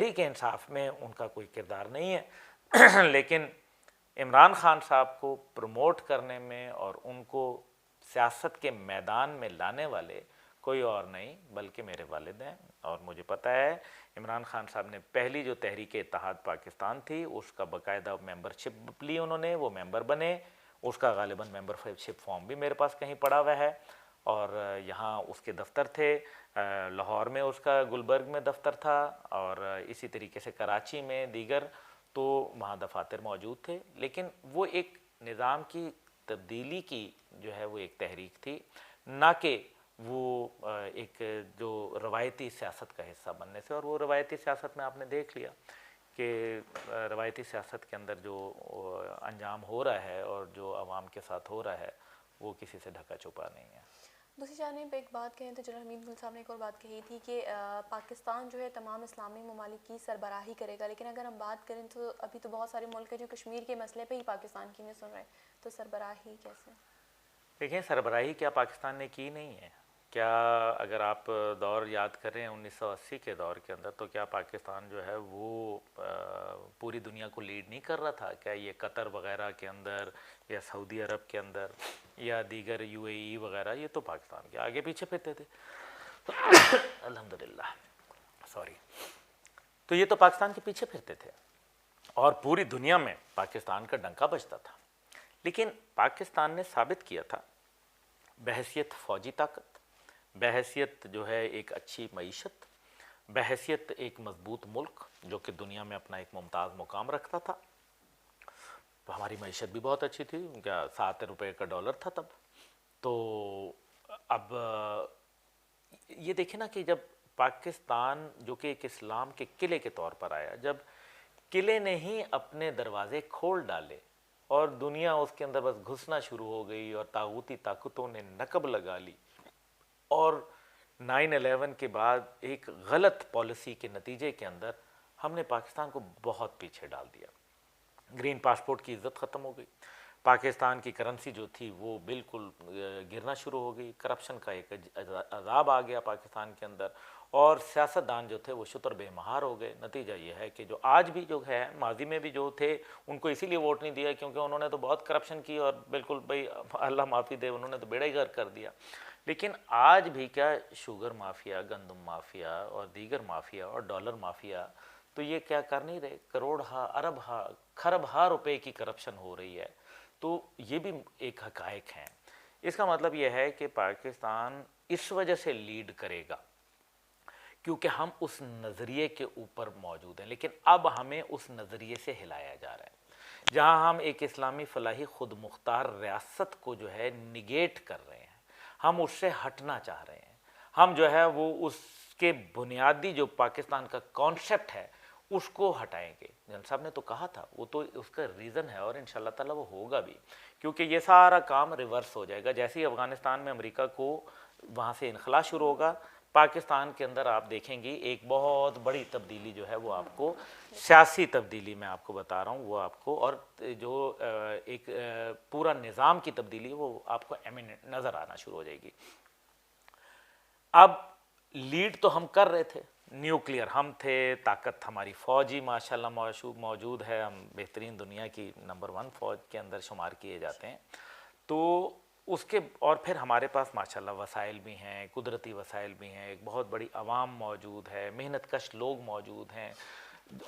तहरीक इंसाफ में उनका कोई किरदार नहीं है लेकिन इमरान खान साहब को प्रमोट करने में और उनको सियासत के मैदान में लाने वाले कोई और नहीं बल्कि मेरे वालिद हैं। और मुझे पता है इमरान खान साहब ने पहली जो तहरीक इत्तेहाद पाकिस्तान थी उसका बाकायदा मेंबरशिप ली, उन्होंने वो मेंबर बने, उसका गालिबन मेंबरशिप फॉर्म भी मेरे पास कहीं पड़ा हुआ है और यहाँ उसके दफ्तर थे, लाहौर में उसका, गुलबर्ग में दफ्तर था और इसी तरीके से कराची में दीगर तो वहाँ दफातर मौजूद थे। लेकिन वो एक निज़ाम की तब्दीली की जो है वो एक तहरीक थी, ना कि वो एक जो रवायती सियासत का हिस्सा बनने से। और वो रवायती सियासत में आपने देख लिया कि रवायती सियासत के अंदर जो अंजाम हो रहा है और जो आवाम के साथ हो रहा है वो किसी से ढका छुपा नहीं है। दूसरी जानिब एक बात कहें तो जनरल हमीद गुल साहब ने एक और बात कही थी कि पाकिस्तान जो है तमाम इस्लामी ममालिक की सरबराही करेगा, लेकिन अगर हम बात करें तो अभी तो बहुत सारे मुल्क हैं जो कश्मीर के मसले पे ही पाकिस्तान की नहीं सुन रहे, तो सरबराही कैसे? देखिए, सरबराही क्या पाकिस्तान ने की नहीं है? क्या अगर आप दौर याद करें 1980 के दौर के अंदर, तो क्या पाकिस्तान जो है वो पूरी दुनिया को लीड नहीं कर रहा था? क्या ये कतर वगैरह के अंदर या सऊदी अरब के अंदर या दीगर यूएई वगैरह, ये तो पाकिस्तान के आगे पीछे फिरते थे अल्हम्दुलिल्लाह, सॉरी। तो ये तो पाकिस्तान के पीछे फिरते थे और पूरी दुनिया में पाकिस्तान का डंका बजता था। लेकिन पाकिस्तान ने साबित किया था बहैसियत फ़ौजी ताकत, बहैसियत जो है एक अच्छी मईशत, बहैसियत एक मजबूत मुल्क जो कि दुनिया में अपना एक मुमताज़ मुकाम रखता था। हमारी मईशत भी बहुत अच्छी थी, क्या 7 रुपये का डॉलर था तब। तो अब ये देखें ना कि जब पाकिस्तान जो कि एक इस्लाम के किले के तौर पर आया, जब किले ने ही अपने दरवाजे खोल डाले और दुनिया उसके अंदर बस घुसना शुरू हो गई और तागूती ताकतों ने नकब लगा ली और 9/11 के बाद एक गलत पॉलिसी के नतीजे के अंदर हमने पाकिस्तान को बहुत पीछे डाल दिया। ग्रीन पासपोर्ट की इज़्ज़त ख़त्म हो गई, पाकिस्तान की करेंसी जो थी वो बिल्कुल गिरना शुरू हो गई, करप्शन का एक अजाब आ गया पाकिस्तान के अंदर और सियासतदान जो थे वो शुतर बेमहार हो गए। नतीजा ये है कि जो आज भी जो है, माजी में भी जो थे उनको इसीलिए वोट नहीं दिया क्योंकि उन्होंने तो बहुत करप्शन की और बिल्कुल भाई अल्लाह माफ़ी दे, उन्होंने तो बेड़ा ही गर्क कर दिया। लेकिन आज भी क्या शुगर माफिया, गंदम माफिया और दीगर माफिया और डॉलर माफिया तो ये क्या कर नहीं रहे? करोड़ हा, अरब हा, खरब हा रुपए की करप्शन हो रही है। तो ये भी एक हकायक हैं। इसका मतलब यह है कि पाकिस्तान इस वजह से लीड करेगा क्योंकि हम उस नज़रिए के ऊपर मौजूद हैं, लेकिन अब हमें उस नज़रिए से हिलाया जा रहा है जहां हम एक इस्लामी फलाही खुद मुख्तार रियासत को जो है निगेट कर रहे हैं, हम उससे हटना चाह रहे हैं। हम जो है वो उसके बुनियादी जो पाकिस्तान का कॉन्सेप्ट है उसको हटाएंगे। जन साहब ने तो कहा था, वो तो उसका रीज़न है और इंशाल्लाह ताला वो होगा भी, क्योंकि ये सारा काम रिवर्स हो जाएगा। जैसे ही अफ़गानिस्तान में अमेरिका को वहाँ से इनखला शुरू होगा, पाकिस्तान के अंदर आप देखेंगी एक बहुत बड़ी तब्दीली जो है वो आपको, सियासी तब्दीली मैं आपको बता रहा हूँ वो आपको, और जो एक पूरा निज़ाम की तब्दीली वो आपको एमिनेंट नज़र आना शुरू हो जाएगी। अब लीड तो हम कर रहे थे, न्यूक्लियर हम थे, ताकत हमारी फ़ौजी माशाल्लाह मौजूद है, हम बेहतरीन दुनिया की नंबर 1 फ़ौज के अंदर शुमार किए जाते हैं। तो उसके और फिर हमारे पास माशाल्लाह वसाइल भी हैं, कुदरती वसाइल भी हैं, एक बहुत बड़ी आवाम मौजूद है, मेहनत कश लोग मौजूद हैं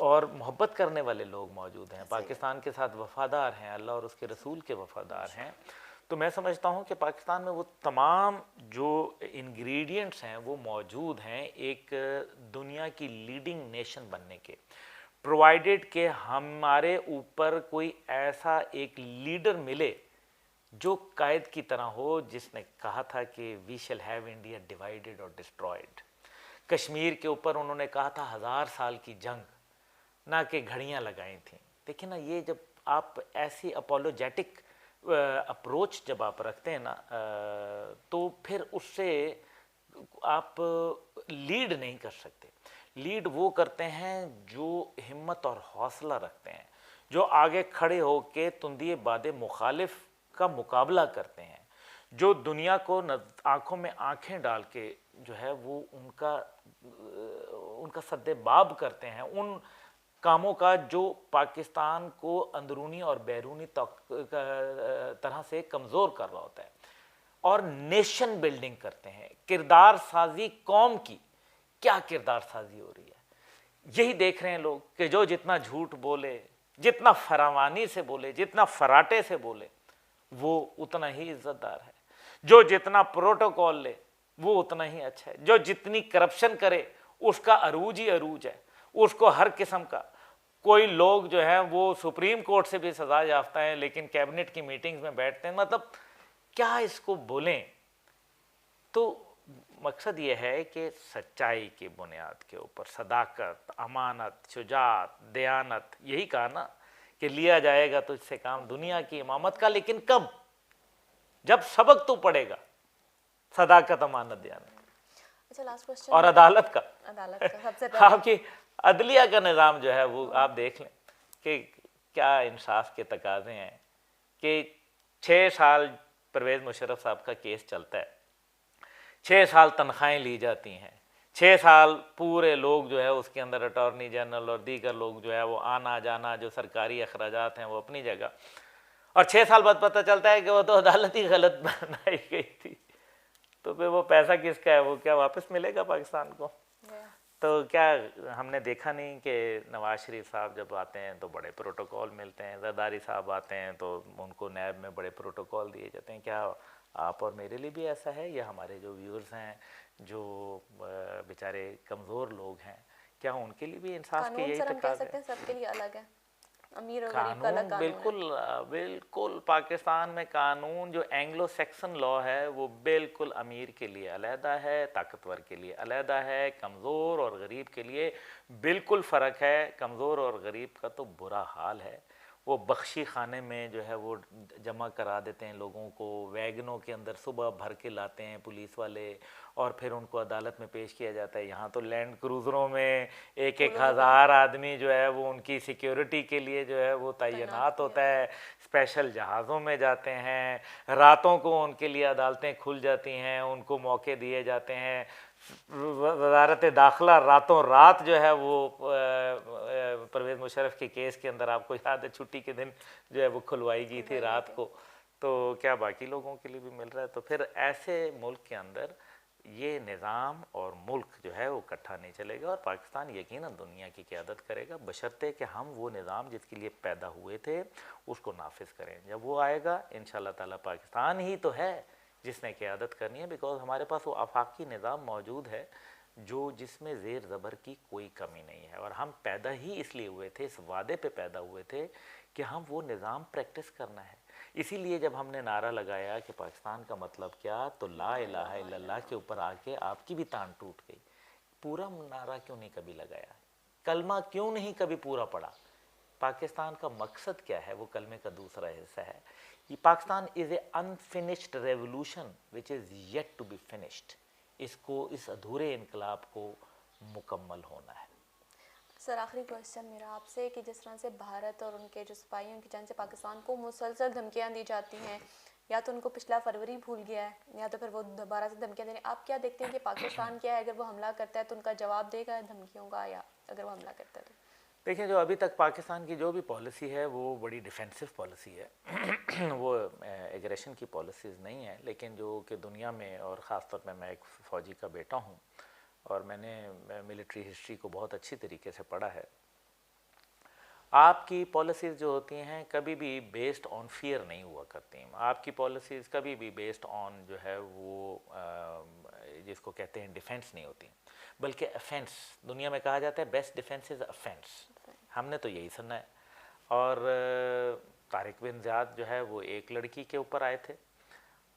और मोहब्बत करने वाले लोग मौजूद हैं, पाकिस्तान के साथ वफ़ादार हैं, अल्लाह और उसके रसूल के वफ़ादार हैं। तो मैं समझता हूँ कि पाकिस्तान में वो तमाम जो इंग्रेडिएंट्स हैं वो मौजूद हैं एक दुनिया की लीडिंग नेशन बनने के, प्रोवाइडेड कि हमारे ऊपर कोई ऐसा एक लीडर मिले जो कायद की तरह हो, जिसने कहा था कि we shall have India divided और डिस्ट्रॉयड। कश्मीर के ऊपर उन्होंने कहा था 1000 साल की जंग, ना कि घड़ियाँ लगाई थी। देखिए ना, ये जब आप ऐसी अपोलोजेटिक अप्रोच जब आप रखते हैं ना, तो फिर उससे आप लीड नहीं कर सकते। लीड वो करते हैं जो हिम्मत और हौसला रखते हैं, जो आगे खड़े होकर तुंदिए बादे मुखालिफ का मुकाबला करते हैं, जो दुनिया को आंखों में आंखें डाल के जो है वो उनका सद्देबाब करते हैं उन कामों का जो पाकिस्तान को अंदरूनी और बैरूनी तरह से कमज़ोर कर रहा होता है, और नेशन बिल्डिंग करते हैं। किरदार साजी कौम की क्या किरदार साजी हो रही है, यही देख रहे हैं लोग कि जो जितना झूठ बोले, जितना फरावानी से बोले, जितना फराटे से बोले, वो उतना ही इज्जतदार है। जो जितना प्रोटोकॉल ले वो उतना ही अच्छा है। जो जितनी करप्शन करे उसका अरूज ही अरूज है, उसको हर किस्म का। कोई लोग जो है वो सुप्रीम कोर्ट से भी सजा याफ्ता है लेकिन कैबिनेट की मीटिंग्स में बैठते हैं। मतलब क्या इसको बोलें। तो मकसद ये है कि सच्चाई की बुनियाद के ऊपर सदाकत, अमानत, शुजात, दयानत, यही कहा ना कि लिया जाएगा तो इससे काम दुनिया की इमामत का। लेकिन कब? जब सबक तो पड़ेगा सदाकत, अमानत, दयानत। अच्छा, लास्ट क्वेश्चन। और अदालत का सबसे पहले आपकी अदलिया का निज़ाम जो है वो आप देख लें कि क्या इंसाफ के तकाजे हैं कि 6 साल परवेज़ मुशर्रफ साहब का केस चलता है, 6 साल तनख्वाहें ली जाती हैं, 6 साल पूरे लोग जो है उसके अंदर अटॉर्नी जनरल और दीगर लोग जो है वो आना जाना, जो सरकारी अखराजात हैं वो अपनी जगह, और 6 साल बाद पता चलता है कि वो तो अदालत ही गलत बनाई गई थी। तो फिर वो पैसा किसका है? वो क्या वापस मिलेगा पाकिस्तान को? तो क्या हमने देखा नहीं कि नवाज शरीफ साहब जब आते हैं तो बड़े प्रोटोकॉल मिलते हैं, जरदारी साहब आते हैं तो उनको नैब में बड़े प्रोटोकॉल दिए जाते हैं। क्या आप और मेरे लिए भी ऐसा है, या हमारे जो व्यूअर्स हैं जो बेचारे कमज़ोर लोग हैं, क्या उनके लिए भी इंसाफ के यही तकाज़े हैं? सबके लिए अलग है, अमीर और गरीब का अलग कानून बिल्कुल बिल्कुल। पाकिस्तान में कानून जो एंग्लो सेक्सन लॉ है वो बिल्कुल अमीर के लिए अलहदा है, ताकतवर के लिए अलहदा है, कमज़ोर और गरीब के लिए बिल्कुल फ़र्क है। कमज़ोर और गरीब का तो बुरा हाल है, वो बख्शी खाने में जो है वो जमा करा देते हैं लोगों को, वैगनों के अंदर सुबह भर के लाते हैं पुलिस वाले और फिर उनको अदालत में पेश किया जाता है। यहाँ तो लैंड क्रूज़रों में 1-1 हज़ार आदमी जो है वो उनकी सिक्योरिटी के लिए जो है वो तैनात होता है। स्पेशल जहाज़ों में जाते हैं, रातों को उनके लिए अदालतें खुल जाती हैं, उनको मौके दिए जाते हैं। वज़ारत दाखिला रातों रात जो है वो परवेज़ मुशर्रफ के केस के अंदर आपको याद है छुट्टी के दिन जो है वो खुलवाई गई थी रात को। तो क्या बाकी लोगों के लिए भी मिल रहा है? तो फिर ऐसे मुल्क के अंदर ये निज़ाम और मुल्क जो है वो इकट्ठा नहीं चलेगा, और पाकिस्तान यकीनन दुनिया की क़यादत करेगा बशर्ते कि हम वो निज़ाम जिसके लिए पैदा हुए थे उसको नाफिज करें। जब वो आएगा इंशाअल्लाह ताला पाकिस्तान ही तो है जिसने क़यादत करनी है, बिकॉज हमारे पास वो आफाकी निज़ाम मौजूद है जो जिसमें ज़ेर ज़बर की कोई कमी नहीं है। और हम पैदा ही इसलिए हुए थे, इस वादे पे पैदा हुए थे कि हम वो निज़ाम प्रैक्टिस करना है। इसीलिए जब हमने नारा लगाया कि पाकिस्तान का मतलब क्या, तो ला इलाहा इल्लल्लाह के ऊपर आके आपकी भी तान टूट गई। पूरा नारा क्यों नहीं कभी लगाया? कलमा क्यों नहीं कभी पूरा पढ़ा? पाकिस्तान का मकसद क्या है? वो कलमे का दूसरा हिस्सा है, ये Pakistan is a unfinished revolution which is yet to be finished. इसको, इस अधूरे इनकलाब को मुकम्मल होना है। सर, आखिरी क्वेश्चन मेरा आपसे कि जिस तरह से भारत और उनके जो सिपाही हैं उनकी जान से पाकिस्तान को मुसलसल धमकियां दी जाती हैं, या तो उनको पिछला फरवरी भूल गया है या तो फिर वो दोबारा से धमकियां दे रहे हैं, आप क्या देखते हैं कि पाकिस्तान क्या है, अगर वो हमला करता है तो उनका जवाब देगा धमकियों का, या अगर वो हमला करता है तो? देखिए, जो अभी तक पाकिस्तान की जो भी पॉलिसी है वो बड़ी डिफेंसिव पॉलिसी है वो एग्रेशन की पॉलिसीज़ नहीं है। लेकिन जो कि दुनिया में, और ख़ास तौर पे मैं एक फ़ौजी का बेटा हूँ और मैंने मिलिट्री हिस्ट्री को बहुत अच्छी तरीके से पढ़ा है, आपकी पॉलिसीज़ जो होती हैं कभी भी बेस्ड ऑन फियर नहीं हुआ करती। आपकी पॉलिसीज़ कभी भी बेस्ड ऑन जो है वो जिसको कहते हैं डिफेंस नहीं होती, बल्कि अफेंस। दुनिया में कहा जाता है बेस्ट डिफेंस इज़ अफेंस। हमने तो यही सुना है। और तारिक बिन ज़ियाद जो है वो एक लड़की के ऊपर आए थे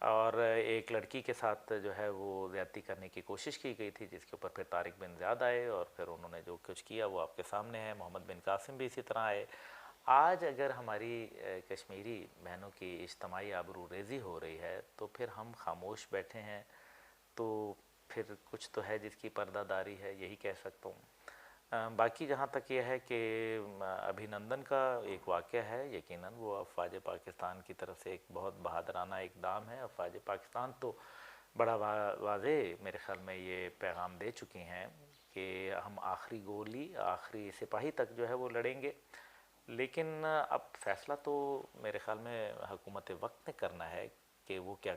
और एक लड़की के साथ जो है वो ज़्यादती करने की कोशिश की गई थी, जिसके ऊपर फिर तारिक बिन ज़ियाद आए और फिर उन्होंने जो कुछ किया वो आपके सामने है। मोहम्मद बिन कासिम भी इसी तरह आए। आज अगर हमारी कश्मीरी बहनों की इज्तमाई आबरू रेज़ी हो रही है तो फिर हम खामोश बैठे हैं, तो फिर कुछ तो है जिसकी पर्दादारी है, यही कह सकता हूँ। बाकी जहाँ तक ये है कि अभिनंदन का एक वाक़या है, यकीनन वो अफ़वाज पाकिस्तान की तरफ से एक बहुत बहादराना इक़दाम है। अफ़वाज पाकिस्तान तो बड़ा वाज़े मेरे ख़्याल में ये पैगाम दे चुकी हैं कि हम आखिरी गोली आखिरी सिपाही तक जो है वो लड़ेंगे। लेकिन अब फैसला तो मेरे ख्याल में हुकूमत वक्त ने करना है कि वो क्या